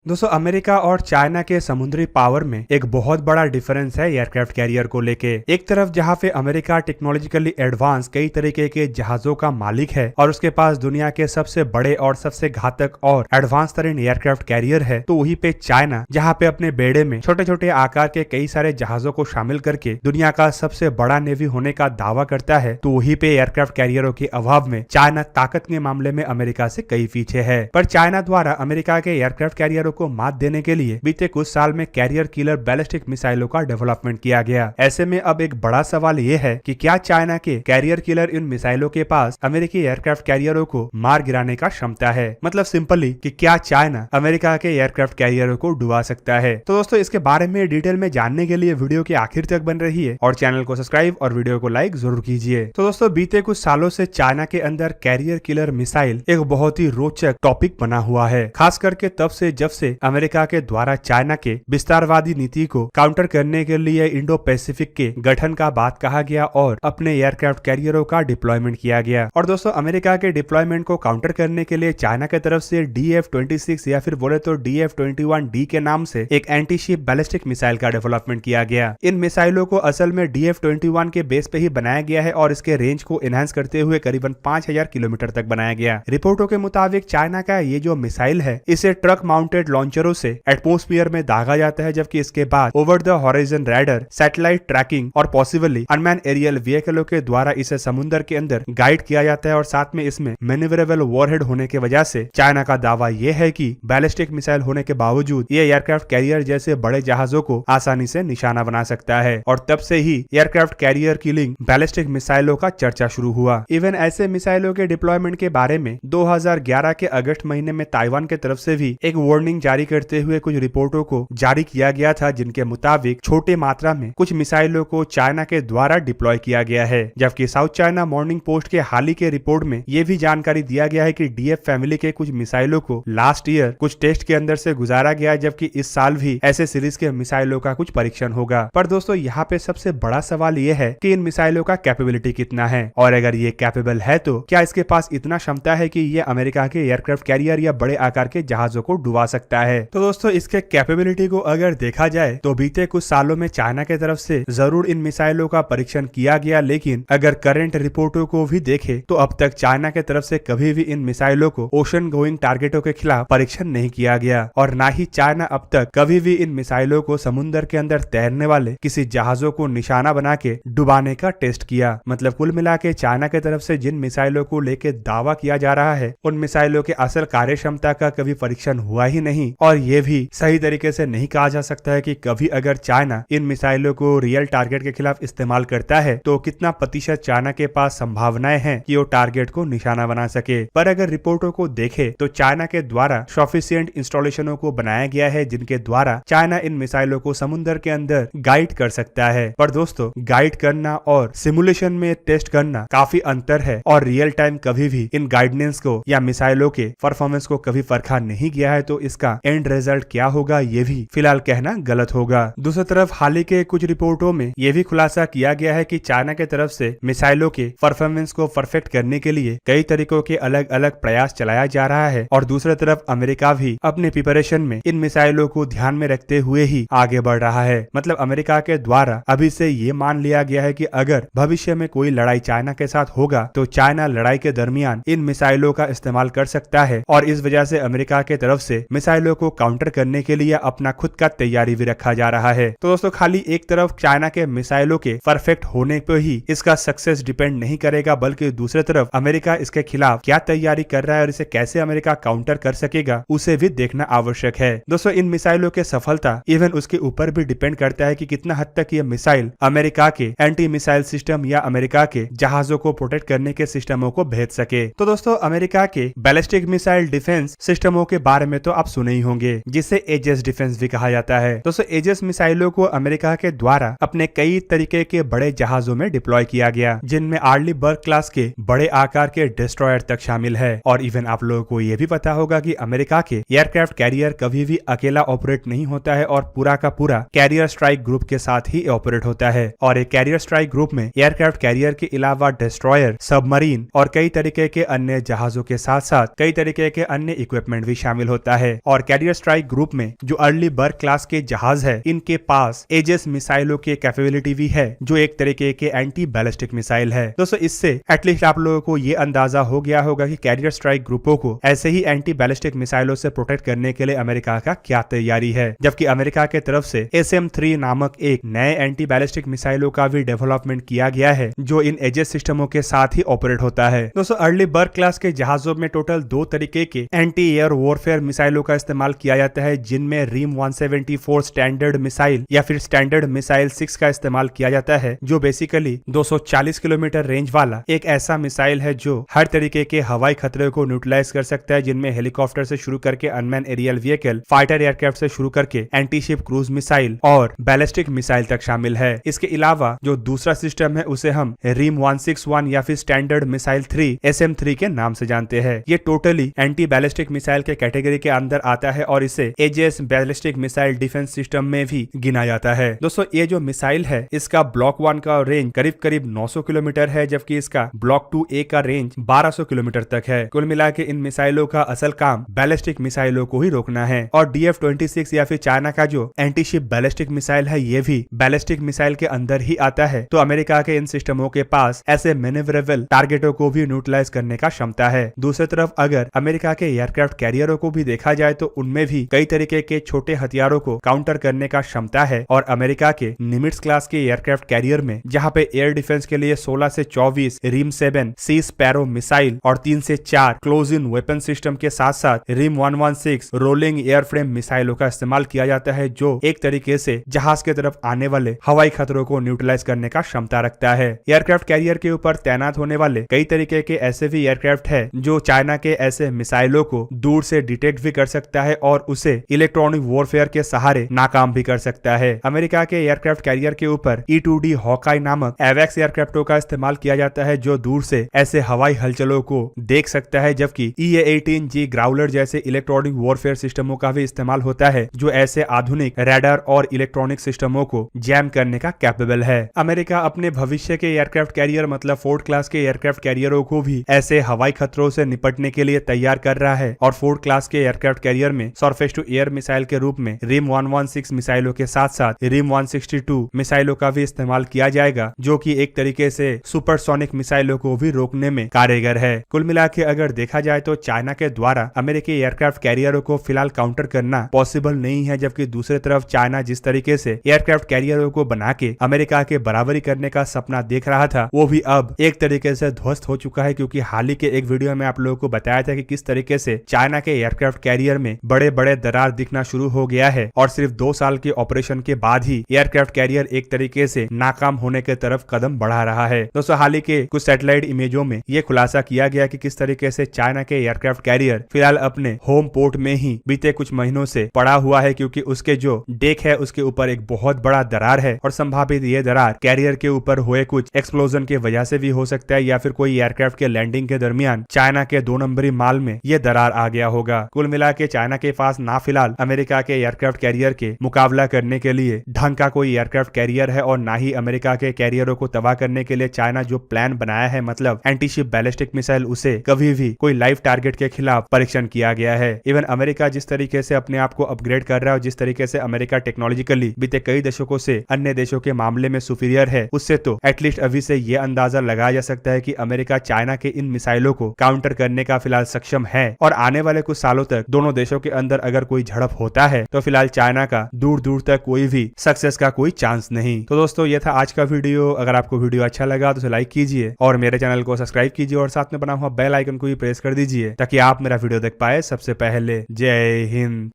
दोस्तों अमेरिका और चाइना के समुद्री पावर में एक बहुत बड़ा डिफरेंस है एयरक्राफ्ट कैरियर को लेके। एक तरफ जहां पे अमेरिका टेक्नोलॉजिकली एडवांस कई तरीके के जहाजों का मालिक है और उसके पास दुनिया के सबसे बड़े और सबसे घातक और एडवांस तरीन एयरक्राफ्ट कैरियर है, तो वहीं पे चाइना जहां पे अपने बेड़े में छोटे छोटे आकार के कई सारे जहाजों को शामिल करके दुनिया का सबसे बड़ा नेवी होने का दावा करता है, तो वहीं पे एयरक्राफ्ट कैरियरों के अभाव में चाइना ताकत के मामले में अमेरिका से कई पीछे है। पर चाइना द्वारा अमेरिका के एयरक्राफ्ट कैरियरों को मात देने के लिए बीते कुछ साल में कैरियर किलर बैलिस्टिक मिसाइलों का डेवलपमेंट किया गया। ऐसे में अब एक बड़ा सवाल ये है कि क्या चाइना के कैरियर किलर इन मिसाइलों के पास अमेरिकी एयरक्राफ्ट कैरियरों को मार गिराने का क्षमता है। मतलब सिंपली कि क्या चाइना अमेरिका के एयरक्राफ्ट कैरियरों को डुबा सकता है। तो दोस्तों इसके बारे में डिटेल में जानने के लिए वीडियो के आखिर तक बन रही है और चैनल को सब्सक्राइब और वीडियो को लाइक जरूर कीजिए। तो दोस्तों बीते कुछ सालों से चाइना के अंदर कैरियर किलर मिसाइल एक बहुत ही रोचक टॉपिक बना हुआ है, खास करके तब से जब से अमेरिका के द्वारा चाइना के विस्तारवादी नीति को काउंटर करने के लिए इंडो पैसिफिक के गठन का बात कहा गया और अपने एयरक्राफ्ट कैरियरों का डिप्लॉयमेंट किया गया। और दोस्तों अमेरिका के डिप्लॉयमेंट को काउंटर करने के लिए चाइना की तरफ से DF-26 या फिर बोले तो DF-21D के नाम से एक एंटी शिप बैलिस्टिक मिसाइल का डेवलपमेंट किया गया। इन मिसाइलों को असल में DF-21 के बेस पे ही बनाया गया है और इसके रेंज को एनहांस करते हुए करीबन 5000 किलोमीटर तक बनाया गया। रिपोर्टों के मुताबिक चाइना का ये जो मिसाइल है इसे ट्रक माउंटेड लॉन्चरों से एटमॉस्फेयर में दागा जाता है, जबकि इसके बाद over the horizon radar, satellite trekking और पॉसिबली अनमैन एरियल व्हीकलों के द्वारा इसे समुद्र के अंदर गाइड किया जाता है। और साथ में इसमें मैन्यूवरेबल वॉरहेड होने की वजह से चाइना का दावा यह है कि बैलिस्टिक मिसाइल होने के बावजूद ये एयरक्राफ्ट कैरियर जैसे बड़े जहाजों को आसानी से निशाना बना सकता है। और तब से ही एयरक्राफ्ट कैरियर किलिंग बैलिस्टिक मिसाइलों का चर्चा शुरू हुआ। इवन ऐसे मिसाइलों के डिप्लॉयमेंट के बारे में 2011 के अगस्त महीने में ताइवान की तरफ से भी एक वार्निंग जारी करते हुए कुछ रिपोर्टों को जारी किया गया था, जिनके मुताबिक छोटे मात्रा में कुछ मिसाइलों को चाइना के द्वारा डिप्लॉय किया गया है। जबकि साउथ चाइना मॉर्निंग पोस्ट के हाल ही के रिपोर्ट में यह भी जानकारी दिया गया है कि DF फैमिली के कुछ मिसाइलों को लास्ट ईयर कुछ टेस्ट के अंदर से गुजारा गया, जबकि इस साल भी ऐसे सीरीज के मिसाइलों का कुछ परीक्षण होगा। पर दोस्तों यहाँ पे सबसे बड़ा सवाल ये है कि इन मिसाइलों का कैपेबिलिटी कितना है, और अगर ये कैपेबल है तो क्या इसके पास इतना क्षमता है कि ये अमेरिका के एयरक्राफ्ट कैरियर या बड़े आकार के जहाजों को डुबा सकता है। तो दोस्तों इसके कैपेबिलिटी को अगर देखा जाए तो बीते कुछ सालों में चाइना की तरफ से जरूर इन मिसाइलों का परीक्षण किया गया, लेकिन अगर करंट रिपोर्टों को भी देखें तो अब तक चाइना की तरफ से कभी भी इन मिसाइलों को ओशन गोइंग टारगेटों के खिलाफ परीक्षण नहीं किया गया। और ना ही चाइना अब तक कभी भी इन मिसाइलों को समुद्र के अंदर तैरने वाले किसी जहाजों को निशाना बना के डुबाने का टेस्ट किया। मतलब कुल मिला के चाइना की तरफ से जिन मिसाइलों को लेके दावा किया जा रहा है उन मिसाइलों के असल कार्य क्षमता का कभी परीक्षण हुआ ही नहीं। और ये भी सही तरीके से नहीं कहा जा सकता है कि कभी अगर चाइना इन मिसाइलों को रियल टारगेट के खिलाफ इस्तेमाल करता है तो कितना प्रतिशत चाइना के पास संभावनाएं हैं कि वो टारगेट को निशाना बना सके। पर अगर रिपोर्टों को देखें तो चाइना के द्वारा सफिशिएंट इंस्टॉलेशनों को बनाया गया है जिनके द्वारा चाइना इन मिसाइलों को समुद्र के अंदर गाइड कर सकता है। पर दोस्तों गाइड करना और सिमुलेशन में टेस्ट करना काफी अंतर है, और रियल टाइम कभी भी इन गाइडेंस को या मिसाइलों के परफॉर्मेंस को कभी परखा नहीं गया है, तो इसका एंड रिजल्ट क्या होगा ये भी फिलहाल कहना गलत होगा। दूसरी तरफ हाल ही के कुछ रिपोर्टों में यह भी खुलासा किया गया है कि चाइना की तरफ से मिसाइलों के परफॉर्मेंस को परफेक्ट करने के लिए कई तरीकों के अलग अलग प्रयास चलाया जा रहा है, और दूसरी तरफ अमेरिका भी अपने प्रिपरेशन में इन मिसाइलों को ध्यान में रखते हुए ही आगे बढ़ रहा है। मतलब अमेरिका के द्वारा अभी से ये मान लिया गया है कि अगर भविष्य में कोई लड़ाई चाइना के साथ होगा तो चाइना लड़ाई के दरमियान इन मिसाइलों का इस्तेमाल कर सकता है, और इस वजह से अमेरिका की तरफ से मिसाइलों को काउंटर करने के लिए अपना खुद का तैयारी भी रखा जा रहा है। तो दोस्तों खाली एक तरफ चाइना के मिसाइलों के परफेक्ट होने पर ही इसका सक्सेस डिपेंड नहीं करेगा, बल्कि दूसरी तरफ अमेरिका इसके खिलाफ क्या तैयारी कर रहा है और इसे कैसे अमेरिका काउंटर कर सकेगा उसे भी देखना आवश्यक है। दोस्तों इन मिसाइलों की सफलता इवन उसके ऊपर भी डिपेंड करता है कि कितना हद तक ये मिसाइल अमेरिका के एंटी मिसाइल सिस्टम या अमेरिका के जहाजों को प्रोटेक्ट करने के सिस्टमों को भेज सके। तो दोस्तों अमेरिका के बैलिस्टिक मिसाइल डिफेंस सिस्टमों के बारे में तो आप सुने ही होंगे, जिसे एजेस डिफेंस भी कहा जाता है। दोस्तों एजेस मिसाइलों को अमेरिका के द्वारा अपने कई तरीके के बड़े जहाजों में डिप्लॉय किया गया, जिनमें आर्ली बर्ग क्लास के बड़े आकार के डिस्ट्रॉयर तक शामिल है। और इवन आप लोगों को यह भी पता होगा कि अमेरिका के एयरक्राफ्ट कैरियर कभी भी अकेला ऑपरेट नहीं होता है, और पूरा का पूरा कैरियर स्ट्राइक ग्रुप के साथ ही ऑपरेट होता है। और एक कैरियर स्ट्राइक ग्रुप में एयरक्राफ्ट कैरियर के अलावा डिस्ट्रॉयर, सबमरीन और कई तरीके के अन्य जहाजों के साथ साथ कई तरीके के अन्य इक्विपमेंट भी शामिल होता है। और कैरियर स्ट्राइक ग्रुप में जो अर्ली बर्ग क्लास के जहाज है इनके पास एजेस मिसाइलों के कैपेबिलिटी भी है जो एक तरीके के एंटी बैलिस्टिक मिसाइल है। दोस्तों इससे एटलीस्ट आप लोगों को ये अंदाजा हो गया होगा कि कैरियर स्ट्राइक ग्रुपों को ऐसे ही एंटी बैलिस्टिक मिसाइलों से प्रोटेक्ट करने के लिए अमेरिका का क्या तैयारी है। जबकि अमेरिका के तरफ से SM-3 नामक एक नए एंटी बैलिस्टिक मिसाइलों का भी डेवलपमेंट किया गया है जो इन एजेस सिस्टमों के साथ ही ऑपरेट होता है। दोस्तों अर्ली बर्ग क्लास के जहाजों में टोटल 2 तरीके के एंटी एयर वॉरफेयर मिसाइलों का इस्तेमाल किया जाता है जिनमें रीम 174 स्टैंडर्ड मिसाइल या फिर स्टैंडर्ड मिसाइल 6 का इस्तेमाल किया जाता है जो बेसिकली 240 किलोमीटर रेंज वाला एक ऐसा मिसाइल है जो हर तरीके के हवाई खतरे को न्यूट्रलाइज कर सकता है, जिनमें हेलीकॉप्टर से शुरू करके unmanned aerial vehicle, fighter aircraft से शुरू करके एंटी शिप क्रूज मिसाइल और बैलिस्टिक मिसाइल तक शामिल है। इसके अलावा जो दूसरा सिस्टम है उसे हम रीम 161 या फिर स्टैंडर्ड मिसाइल 3 SM-3 के नाम से जानते हैं। ये टोटली एंटी बैलिस्टिक मिसाइल के कैटेगरी के अंदर आता है और इसे Aegis ballistic missile defence system में भी गिना जाता है। दोस्तों ये जो मिसाइल है इसका ब्लॉक 1 का रेंज करीब करीब 900 किलोमीटर है जबकि इसका ब्लॉक 2A का रेंज 1200 किलोमीटर तक है। कुल मिला के इन मिसाइलों का असल काम बैलिस्टिक मिसाइलों को ही रोकना है और DF-26 या फिर चाइना का जो एंटी शिप बैलिस्टिक मिसाइल है ये भी बैलिस्टिक मिसाइल के अंदर ही आता है। तो अमेरिका के इन सिस्टमों के पास ऐसे मैनेवरेबल टारगेटों को भी न्यूट्रलाइज करने का क्षमता है। दूसरी तरफ अगर अमेरिका के एयरक्राफ्ट कैरियरों को भी देखा जाए तो उनमें भी कई तरीके के छोटे हथियारों को काउंटर करने का क्षमता है और अमेरिका के निमिट्स क्लास के एयरक्राफ्ट कैरियर में जहां पे एयर डिफेंस के लिए 16 से 24 रीम 7 सी स्पैरो मिसाइल और 3 से 4 क्लोज इन वेपन सिस्टम के साथ साथ रीम 116 रोलिंग एयरफ्रेम मिसाइलों का इस्तेमाल किया जाता है जो एक तरीके से जहाज के तरफ आने वाले हवाई खतरों को न्यूट्रलाइज करने का क्षमता रखता है। एयरक्राफ्ट कैरियर के ऊपर तैनात होने वाले कई तरीके के ऐसे भी एयरक्राफ्ट है जो चाइना के ऐसे मिसाइलों को दूर से डिटेक्ट भी कर सकता है और उसे इलेक्ट्रॉनिक वॉरफेयर के सहारे नाकाम भी कर सकता है। अमेरिका के एयरक्राफ्ट कैरियर के ऊपर E-2D हॉकाई नामक एवेक्स एयरक्राफ्टों का इस्तेमाल किया जाता है जो दूर से ऐसे हवाई हलचलों को देख सकता है जबकि EA-18G ग्राउलर जैसे इलेक्ट्रॉनिक वॉरफेयर सिस्टमों का भी इस्तेमाल होता है जो ऐसे आधुनिक रडार और इलेक्ट्रॉनिक सिस्टमों को जैम करने का कैपेबल है। अमेरिका अपने भविष्य के एयरक्राफ्ट कैरियर मतलब फोर्ड क्लास के एयरक्राफ्ट कैरियरों को भी ऐसे हवाई खतरों से निपटने के लिए तैयार कर रहा है और फोर्ड क्लास के एयरक्राफ्ट कैरियर में सरफेस टू एयर मिसाइल के रूप में रीम 116 मिसाइलों के साथ साथ रीम 162 मिसाइलों का भी इस्तेमाल किया जाएगा जो कि एक तरीके से सुपरसोनिक मिसाइलों को भी रोकने में कारगर है। कुल मिला के अगर देखा जाए तो चाइना के द्वारा अमेरिकी एयरक्राफ्ट कैरियरों को फिलहाल काउंटर करना पॉसिबल नहीं है जबकि दूसरी तरफ चाइना जिस तरीके से एयरक्राफ्ट कैरियरों को बना के अमेरिका के बराबरी करने का सपना देख रहा था वो भी अब एक तरीके से ध्वस्त हो चुका है क्योंकि हाल ही के एक वीडियो में आप लोगों को बताया था कि किस तरीके से चाइना के एयरक्राफ्ट कैरियर में बड़े बड़े दरार दिखना शुरू हो गया है और सिर्फ 2 साल के ऑपरेशन के बाद ही एयरक्राफ्ट कैरियर एक तरीके से नाकाम होने के तरफ कदम बढ़ा रहा है। दोस्तों हाल ही के कुछ सैटेलाइट इमेजों में ये खुलासा किया गया कि किस तरीके से चाइना के एयरक्राफ्ट कैरियर फिलहाल अपने होम पोर्ट में ही बीते कुछ महीनों से पड़ा हुआ है क्योंकि उसके जो डेक है उसके ऊपर एक बहुत बड़ा दरार है और संभावित ये दरार कैरियर के ऊपर हुए कुछ एक्सप्लोजन की वजह से भी हो सकता है या फिर कोई एयरक्राफ्ट के लैंडिंग के दरमियान चाइना के 2 नंबरी माल में ये दरार आ गया होगा। कुल मिला के चाइना के पास ना फिलहाल अमेरिका के एयरक्राफ्ट कैरियर के मुकाबला करने के लिए ढंग का कोई एयरक्राफ्ट कैरियर है और ना ही अमेरिका के कैरियरों को तबाह करने के लिए चाइना जो प्लान बनाया है मतलब एंटी शिप बैलिस्टिक मिसाइल उसे कभी भी कोई लाइव टारगेट के खिलाफ परीक्षण किया गया है। इवन अमेरिका जिस तरीके से अपने आप को अपग्रेड कर रहा है और जिस तरीके से अमेरिका टेक्नोलॉजिकली बीते कई दशकों से अन्य देशों के मामले में सुपीरियर है उससे तो एटलीस्ट अभी से ये अंदाजा लगाया जा सकता है कि अमेरिका चाइना के इन मिसाइलों को काउंटर करने का फिलहाल सक्षम है और आने वाले कुछ सालों तक दोनों देशों के अंदर अगर कोई झड़प होता है तो फिलहाल चाइना का दूर दूर तक कोई भी सक्सेस का कोई चांस नहीं। तो दोस्तों ये था आज का वीडियो। अगर आपको वीडियो अच्छा लगा तो उसे लाइक कीजिए और मेरे चैनल को सब्सक्राइब कीजिए और साथ में बना हुआ बेल आइकन को भी प्रेस कर दीजिए ताकि आप मेरा वीडियो देख पाए सबसे पहले। जय हिंद।